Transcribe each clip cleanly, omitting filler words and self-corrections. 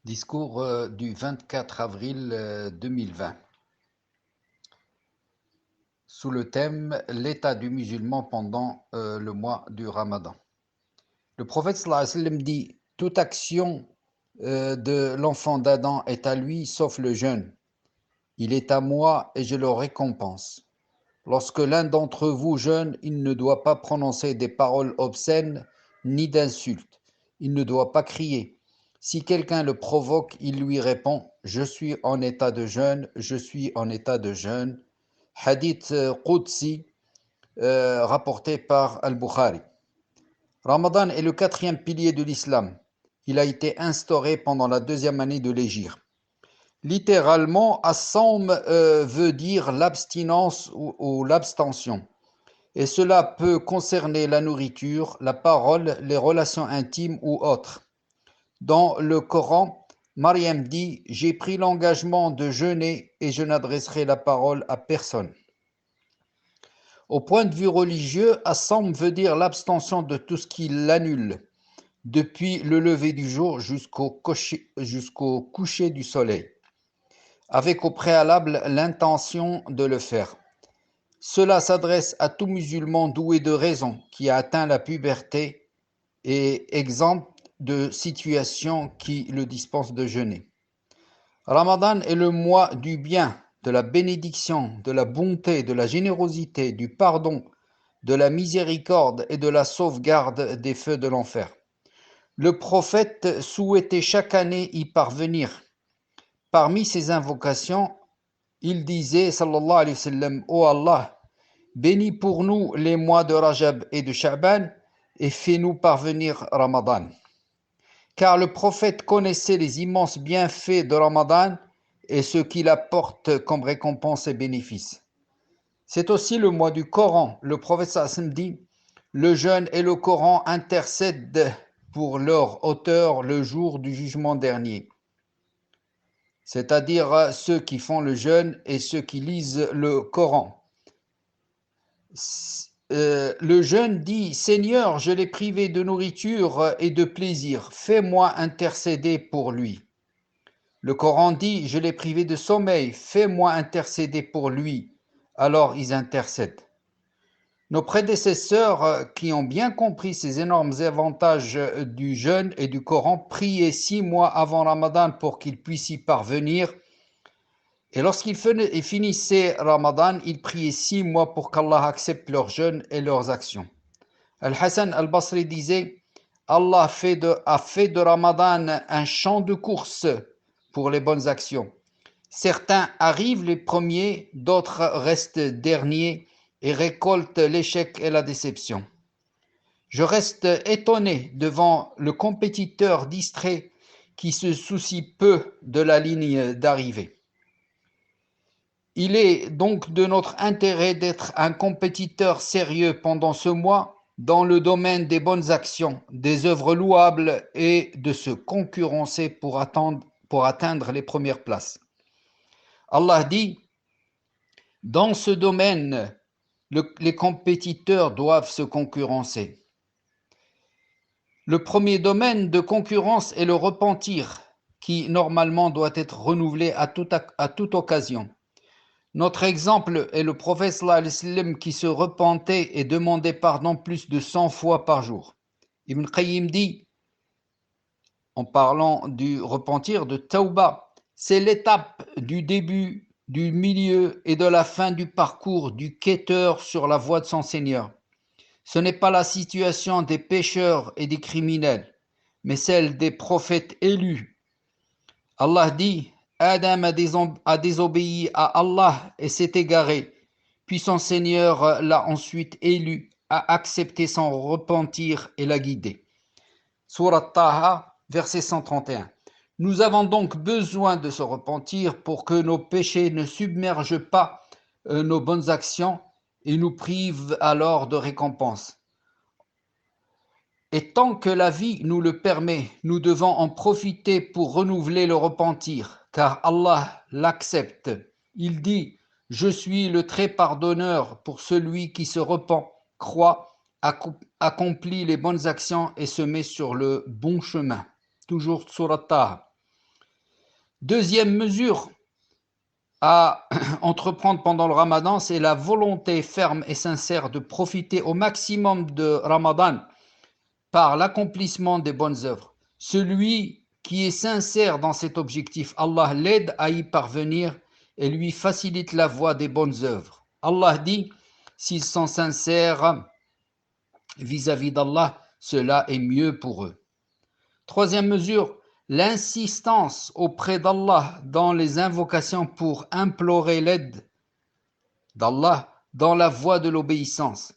Discours du 24 avril 2020 sous le thème l'état du musulman pendant le mois du Ramadan. Le prophète sallallahu alayhi wa sallam dit: toute action de l'enfant d'Adam est à lui sauf le jeûne. Il est à moi et je le récompense. Lorsque l'un d'entre vous jeûne, il ne doit pas prononcer des paroles obscènes ni d'insultes. Il ne doit pas crier. Si quelqu'un le provoque, il lui répond: je suis en état de jeûne, je suis en état de jeûne. Hadith Qudsi rapporté par Al-Bukhari. Ramadan est le 4e pilier de l'islam. Il a été instauré pendant la 2e année de l'Hégire. Littéralement, as-sawm veut dire l'abstinence ou l'abstention. Et cela peut concerner la nourriture, la parole, les relations intimes ou autres. Dans le Coran, Maryam dit: j'ai pris l'engagement de jeûner et je n'adresserai la parole à personne. Au point de vue religieux, as-sawm veut dire l'abstention de tout ce qui l'annule, depuis le lever du jour jusqu'au coucher du soleil, avec au préalable l'intention de le faire. Cela s'adresse à tout musulman doué de raison qui a atteint la puberté et exempt de situations qui le dispensent de jeûner. Ramadan est le mois du bien, de la bénédiction, de la bonté, de la générosité, du pardon, de la miséricorde et de la sauvegarde des feux de l'enfer. Le prophète souhaitait chaque année y parvenir. Parmi ses invocations, il disait, sallallahu alayhi wa sallam: ô Allah, bénis pour nous les mois de Rajab et de Sha'ban et fais-nous parvenir Ramadan. Car le prophète connaissait les immenses bienfaits de Ramadan et ce qu'il apporte comme récompense et bénéfice. C'est aussi le mois du Coran. Le prophète sallallahu alayhi wa sallam dit: le jeûne et le Coran intercèdent pour leur auteur le jour du jugement dernier. C'est-à-dire ceux qui font le jeûne et ceux qui lisent le Coran. Le jeune dit: Seigneur, je l'ai privé de nourriture et de plaisir, fais-moi intercéder pour lui. Le Coran dit: je l'ai privé de sommeil, fais-moi intercéder pour lui. Alors ils intercèdent. Nos prédécesseurs, qui ont bien compris ces énormes avantages du jeûne et du Coran, priaient 6 mois avant Ramadan pour qu'ils puissent y parvenir. Et lorsqu'ils finissaient Ramadan, ils priaient 6 mois pour qu'Allah accepte leurs jeûnes et leurs actions. Al-Hassan al-Basri disait: Allah a fait de Ramadan un champ de course pour les bonnes actions. Certains arrivent les premiers, d'autres restent derniers et récoltent l'échec et la déception. Je reste étonné devant le compétiteur distrait qui se soucie peu de la ligne d'arrivée. Il est donc de notre intérêt d'être un compétiteur sérieux pendant ce mois dans le domaine des bonnes actions, des œuvres louables et de se concurrencer pour atteindre les premières places. Allah dit: dans ce domaine, les compétiteurs doivent se concurrencer. Le premier domaine de concurrence est le repentir, qui normalement doit être renouvelé à toute occasion. Notre exemple est le prophète sallallahu alayhi wa sallam qui se repentait et demandait pardon plus de 100 fois par jour. Ibn Qayyim dit, en parlant du repentir, de Tawbah, c'est l'étape du début, du milieu et de la fin du parcours du quêteur sur la voie de son Seigneur. Ce n'est pas la situation des pécheurs et des criminels, mais celle des prophètes élus. Allah dit: Adam a désobéi à Allah et s'est égaré, puis son Seigneur l'a ensuite élu, a accepté son repentir et l'a guidé. Surat Taha, verset 131. Nous avons donc besoin de ce repentir pour que nos péchés ne submergent pas nos bonnes actions et nous privent alors de récompense. Et tant que la vie nous le permet, nous devons en profiter pour renouveler le repentir, car Allah l'accepte. Il dit: je suis le très pardonneur pour celui qui se repent, croit, accomplit les bonnes actions et se met sur le bon chemin. Toujours Surat Taha. Deuxième mesure à entreprendre pendant le Ramadan, c'est la volonté ferme et sincère de profiter au maximum de Ramadan par l'accomplissement des bonnes œuvres. Celui qui est sincère dans cet objectif, Allah l'aide à y parvenir et lui facilite la voie des bonnes œuvres. Allah dit, s'ils sont sincères vis-à-vis d'Allah, cela est mieux pour eux. Troisième mesure, l'insistance auprès d'Allah dans les invocations pour implorer l'aide d'Allah dans la voie de l'obéissance.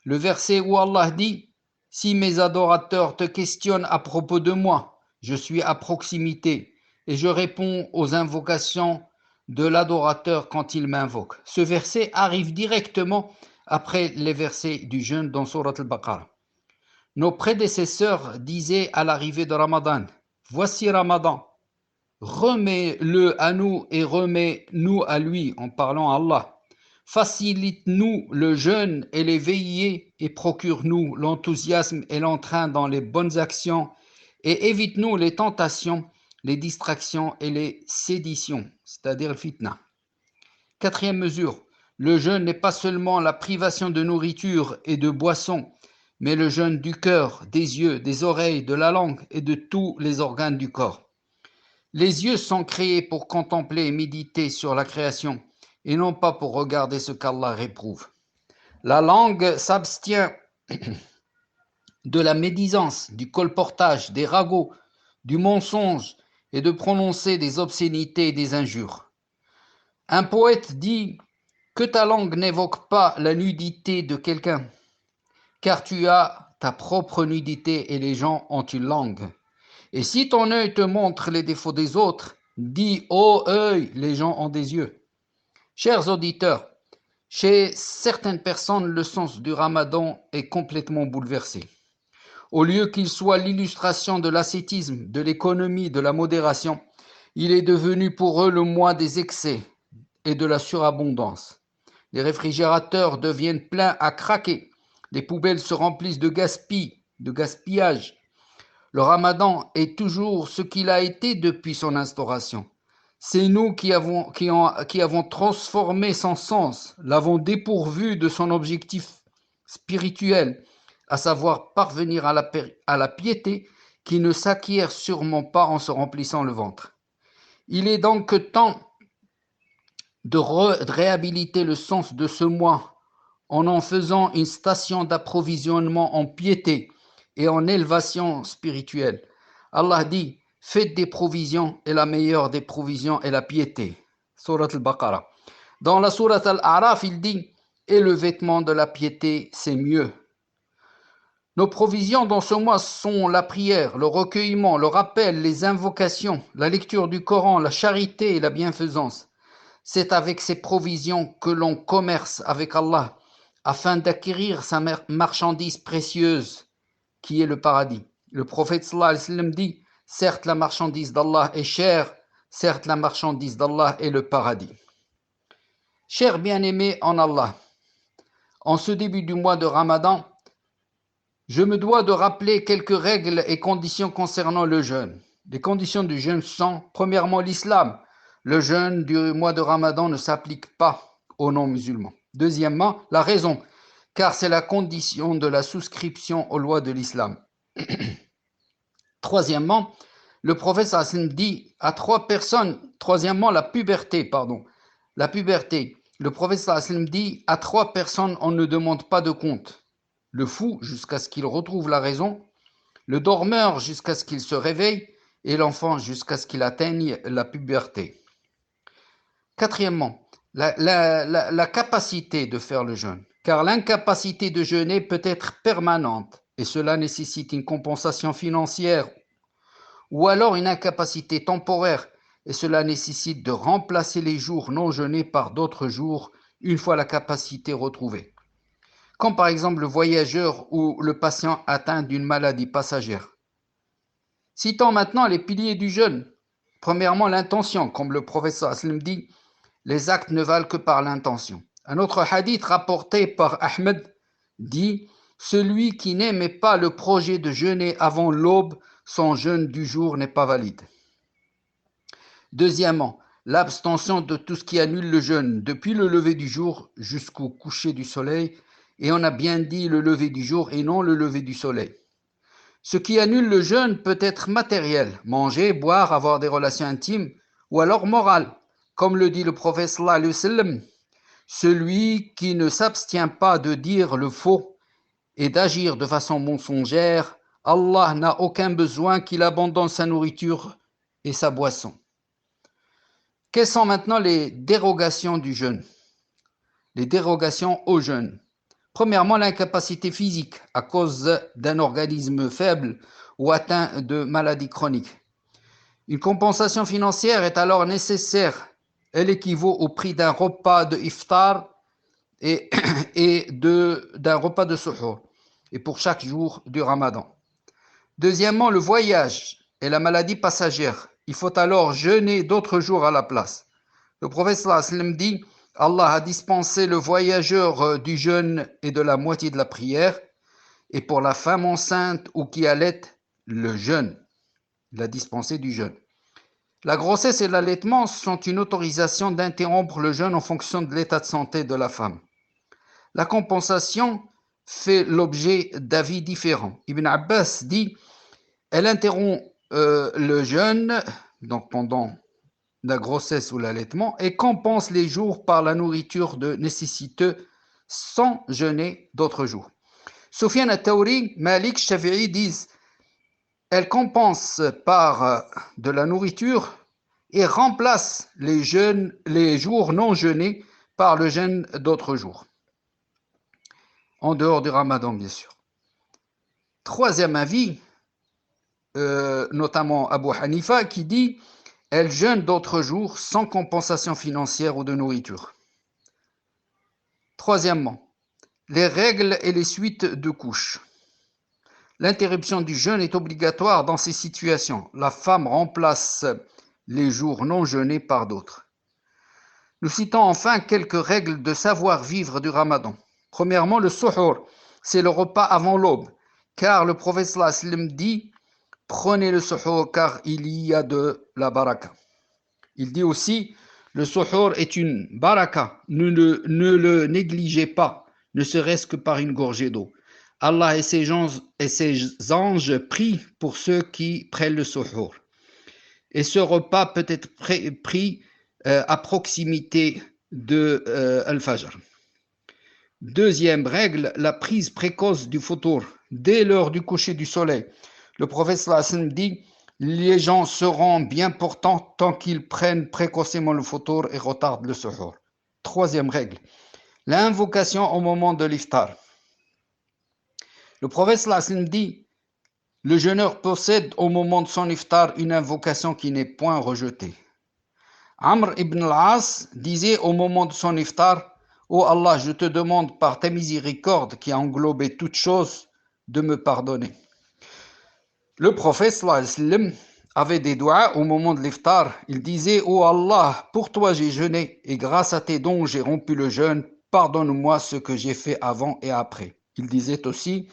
Le verset où Allah dit « Si mes adorateurs te questionnent à propos de moi, je suis à proximité et je réponds aux invocations de l'adorateur quand il m'invoque. » Ce verset arrive directement après les versets du jeûne dans Surat al-Baqarah. Nos prédécesseurs disaient à l'arrivée de Ramadan « Voici Ramadan, remets-le à nous et remets-nous à lui en parlant à Allah. Facilite-nous le jeûne et les veillées et procure-nous l'enthousiasme et l'entrain dans les bonnes actions et évite-nous les tentations, les distractions et les séditions, c'est-à-dire le fitna. Quatrième mesure, le jeûne n'est pas seulement la privation de nourriture et de boissons, mais le jeûne du cœur, des yeux, des oreilles, de la langue et de tous les organes du corps. Les yeux sont créés pour contempler et méditer sur la création et non pas pour regarder ce qu'Allah réprouve. La langue s'abstient de la médisance, du colportage, des ragots, du mensonge et de prononcer des obscénités et des injures. Un poète dit que ta langue n'évoque pas la nudité de quelqu'un, car tu as ta propre nudité et les gens ont une langue. Et si ton œil te montre les défauts des autres, dis, ô œil, les gens ont des yeux. Chers auditeurs, chez certaines personnes, le sens du Ramadan est complètement bouleversé. Au lieu qu'il soit l'illustration de l'ascétisme, de l'économie, de la modération, il est devenu pour eux le mois des excès et de la surabondance. Les réfrigérateurs deviennent pleins à craquer, les poubelles se remplissent de gaspillage. Le Ramadan est toujours ce qu'il a été depuis son instauration. C'est nous qui avons transformé son sens, l'avons dépourvu de son objectif spirituel, à savoir parvenir à la piété qui ne s'acquiert sûrement pas en se remplissant le ventre. Il est donc temps de réhabiliter le sens de ce mois en faisant une station d'approvisionnement en piété et en élévation spirituelle. Allah dit, faites des provisions et la meilleure des provisions est la piété. Surat al-Baqarah. Dans la Surat al-A'raf, il dit, et le vêtement de la piété, c'est mieux. Nos provisions dans ce mois sont la prière, le recueillement, le rappel, les invocations, la lecture du Coran, la charité et la bienfaisance. C'est avec ces provisions que l'on commerce avec Allah afin d'acquérir sa marchandise précieuse qui est le paradis. Le prophète sallallahu alayhi wa sallam dit, certes la marchandise d'Allah est chère, certes la marchandise d'Allah est le paradis. Chers bien-aimés en Allah, en ce début du mois de Ramadan, je me dois de rappeler quelques règles et conditions concernant le jeûne. Les conditions du jeûne sont, premièrement, l'islam. Le jeûne du mois de Ramadan ne s'applique pas aux non-musulmans. Deuxièmement, la raison, car c'est la condition de la souscription aux lois de l'islam. Troisièmement, le prophète sallam dit à trois personnes, troisièmement, la puberté. La puberté. Le prophète sallam dit à trois personnes, on ne demande pas de compte. Le fou jusqu'à ce qu'il retrouve la raison, le dormeur jusqu'à ce qu'il se réveille et l'enfant jusqu'à ce qu'il atteigne la puberté. Quatrièmement, la capacité de faire le jeûne, car l'incapacité de jeûner peut être permanente et cela nécessite une compensation financière ou alors une incapacité temporaire et cela nécessite de remplacer les jours non jeûnés par d'autres jours une fois la capacité retrouvée. Comme par exemple le voyageur ou le patient atteint d'une maladie passagère. Citons maintenant les piliers du jeûne. Premièrement, l'intention, comme le professeur Aslim dit, les actes ne valent que par l'intention. Un autre hadith rapporté par Ahmed dit « Celui qui n'aimait pas le projet de jeûner avant l'aube, son jeûne du jour n'est pas valide. » Deuxièmement, l'abstention de tout ce qui annule le jeûne, depuis le lever du jour jusqu'au coucher du soleil, et on a bien dit le lever du jour et non le lever du soleil. Ce qui annule le jeûne peut être matériel, manger, boire, avoir des relations intimes, ou alors moral, comme le dit le prophète sallallahu alayhi wa sallam, celui qui ne s'abstient pas de dire le faux et d'agir de façon mensongère, Allah n'a aucun besoin qu'il abandonne sa nourriture et sa boisson. Quelles sont maintenant les dérogations du jeûne? Les dérogations au jeûne. Premièrement, l'incapacité physique à cause d'un organisme faible ou atteint de maladies chroniques. Une compensation financière est alors nécessaire. Elle équivaut au prix d'un repas de iftar et d'un repas de suhour, et pour chaque jour du ramadan. Deuxièmement, le voyage et la maladie passagère. Il faut alors jeûner d'autres jours à la place. Le prophète sallallahu alayhi wa sallam dit: Allah a dispensé le voyageur du jeûne et de la moitié de la prière, et pour la femme enceinte ou qui allait, le jeûne. Il a dispensé du jeûne. La grossesse et l'allaitement sont une autorisation d'interrompre le jeûne en fonction de l'état de santé de la femme. La compensation fait l'objet d'avis différents. Ibn Abbas dit: elle interrompt le jeûne, donc pendant la grossesse ou l'allaitement, et compense les jours par la nourriture de nécessiteux sans jeûner d'autres jours. Soufiane al-Tawri, Malik, Shafi'i disent: elle compense par de la nourriture et remplace les jours non jeûnés par le jeûne d'autres jours, en dehors du ramadan bien sûr. Troisième avis, notamment Abu Hanifa, qui dit: elle jeûne d'autres jours sans compensation financière ou de nourriture. Troisièmement, les règles et les suites de couches. L'interruption du jeûne est obligatoire dans ces situations. La femme remplace les jours non jeûnés par d'autres. Nous citons enfin quelques règles de savoir-vivre du ramadan. Premièrement, le suhour, c'est le repas avant l'aube, car le prophète sallallahu alayhi wa sallam dit: prenez le suhour car il y a de la baraka. Il dit aussi: le suhour est une baraka, ne le négligez pas, ne serait-ce que par une gorgée d'eau. Allah et ses anges prient pour ceux qui prennent le suhour. Et ce repas peut être pris à proximité de Al-Fajr. Deuxième règle, la prise précoce du foutour, dès l'heure du coucher du soleil. Le prophète sallallahu alayhi wa sallam dit: les gens seront bien portants tant qu'ils prennent précocement le foutour et retardent le suhour. Troisième règle, l'invocation au moment de l'iftar. Le prophète sallallahu alayhi wa sallam dit: le jeûneur possède au moment de son iftar une invocation qui n'est point rejetée. Amr ibn al-As disait au moment de son iftar: ô Allah, je te demande par ta miséricorde qui a englobé toutes choses de me pardonner. Le prophète sallallahu alayhi wa sallam avait des doigts au moment de l'iftar. Il disait: ô Allah, pour toi j'ai jeûné et grâce à tes dons j'ai rompu le jeûne. Pardonne-moi ce que j'ai fait avant et après. Il disait aussi: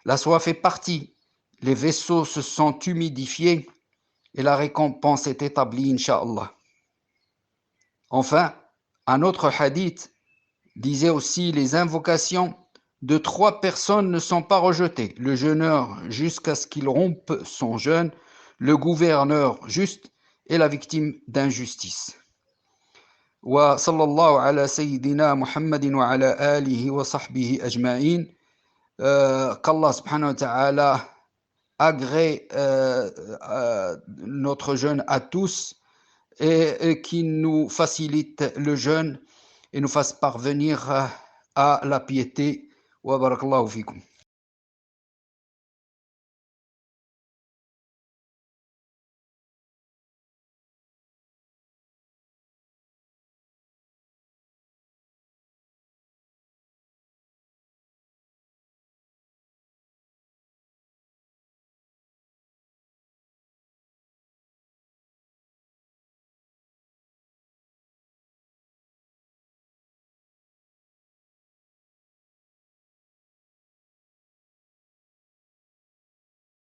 la soif est partie, les vaisseaux se sont humidifiés et la récompense est établie, Inch'Allah. Enfin, un autre hadith disait aussi: les invocations de 3 personnes ne sont pas rejetées: le jeûneur jusqu'à ce qu'il rompe son jeûne, le gouverneur juste et la victime d'injustice. Wa sallallahu ala sayyidina Muhammadin wa ala alihi wa sahbihi ajma'in. Qu'Allah subhanahu wa ta'ala agrée notre jeûne à tous et qui nous facilite le jeûne et nous fasse parvenir à la piété. Wa barakallahu fikum.